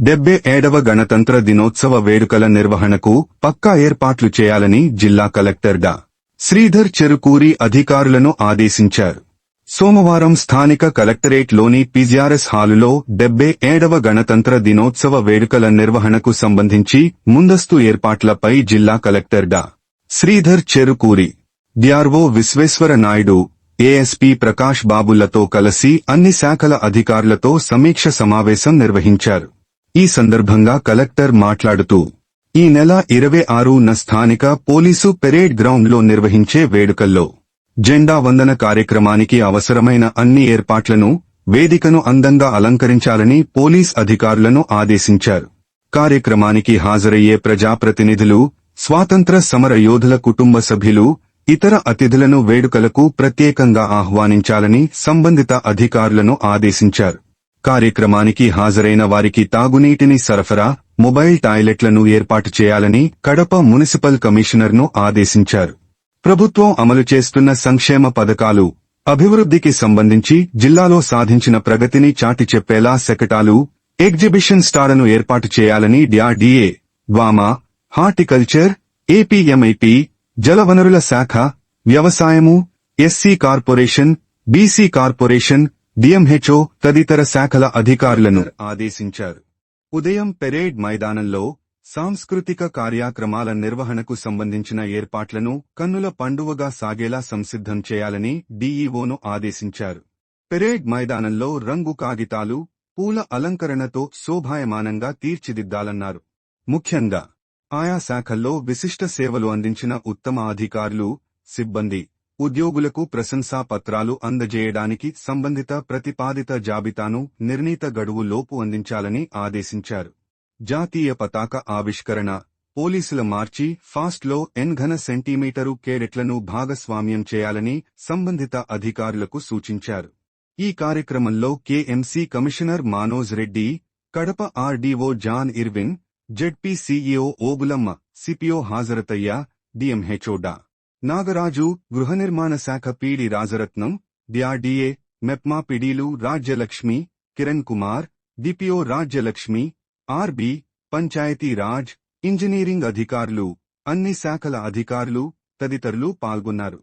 77వ గణతంత్ర దినోత్సవ వేడుకల నిర్వహణకు పక్కా ఏర్పాట్లు చేయాలని జిల్లా కలెక్టర్ డా. శ్రీధర్ చెరుకూరి అధికారులను ఆదేశించారు. సోమవారం స్థానిక కలెక్టరేట్లోని పిజిఆర్ఎస్ హాలులో 77వ గణతంత్ర దినోత్సవ వేడుకల నిర్వహణకు సంబంధించి ముందస్తు ఏర్పాట్లపై జిల్లా కలెక్టర్ డా. శ్రీధర్ చెరుకూరి, డిఆర్ఓ విశ్వేశ్వర నాయుడు, ఏఎస్పీ ప్రకాష్ బాబులతో కలిసి అన్ని శాఖల అధికారులతో సమీక్ష సమావేశం నిర్వహించారు. ఈ సందర్భంగా కలెక్టర్ మాట్లాడుతూ, ఈ నెల 26న స్థానిక పోలీసు పెరేడ్ గ్రౌండ్లో నిర్వహించే వేడుకల్లో జెండా వందన కార్యక్రమానికి అవసరమైన అన్ని ఏర్పాట్లను, వేదికను అందంగా అలంకరించాలని పోలీస్ అధికారులను ఆదేశించారు. కార్యక్రమానికి హాజరయ్యే ప్రజాప్రతినిధులు, స్వాతంత్ర సమర యోధుల కుటుంబ సభ్యులు, ఇతర అతిథులను వేడుకలకు ప్రత్యేకంగా ఆహ్వానించాలని సంబంధిత అధికారులను ఆదేశించారు. కార్యక్రమానికి హాజరైన వారికి తాగునీటిని సరఫరా, మొబైల్ టాయిలెట్లను ఏర్పాటు చేయాలని కడప మున్సిపల్ కమిషనర్ను ఆదేశించారు. ప్రభుత్వం అమలు చేస్తున్న సంక్షేమ పథకాలు, అభివృద్ధికి సంబంధించి జిల్లాలో సాధించిన ప్రగతిని చాటి చెప్పేలా శకటాలు, ఎగ్జిబిషన్ స్టాళ్లను ఏర్పాటు చేయాలని డిఆర్డీఏ, వామా, హార్టికల్చర్, ఏపీఎంఐపీ, జలవనరుల శాఖ, వ్యవసాయము, SC corporation, BC corporation, DMHO తదితర శాఖల అధికారులను ఆదేశించారు. ఉదయం పెరేడ్ మైదానంలో సాంస్కృతిక కార్యక్రమాల నిర్వహణకు సంబంధించిన ఏర్పాట్లను కన్నుల పండువగా సాగేలా సంసిద్ధం చేయాలని డీఈఓను ఆదేశించారు. పెరేడ్ మైదానంలో రంగు కాగితాలు, పూల అలంకరణతో శోభాయమానంగా తీర్చిదిద్దాలన్నారు. ముఖ్యంగా ఆయా శాఖల్లో విశిష్ట సేవలు అందించిన ఉత్తమ అధికారులు, సిబ్బంది, ఉద్యోగులకు ప్రశంసా పత్రాలు అందజేయడానికి సంబంధిత ప్రతిపాదిత జాబితాను నిర్ణీత గడువు లోపు అందించాలని ఆదేశించారు. జాతీయ పతాక ఆవిష్కరణ, పోలీసుల మార్చి ఫాస్ట్లో ఘన సెంటీమీటరు కేడెట్లను భాగస్వామ్యం చేయాలని సంబంధిత అధికారులకు సూచించారు. ఈ కార్యక్రమంలో KMC commissioner Manoj Reddy, Kadapa RDO John Irvin, ZP CEO Obulamma, CPO Hazarathaiah, DMHO డా. నాగరాజు, గృహ నిర్మాణ శాఖ పీడి రాజరత్నం, డిఆర్డీఏ, మెప్మా పీడీలు Rajyalakshmi, Kiran Kumar, DPO Rajyalakshmi, R B, Panchayat Raj, engineering అధికారులు, అన్ని శాఖల అధికారులు తదితరులు పాల్గొన్నారు.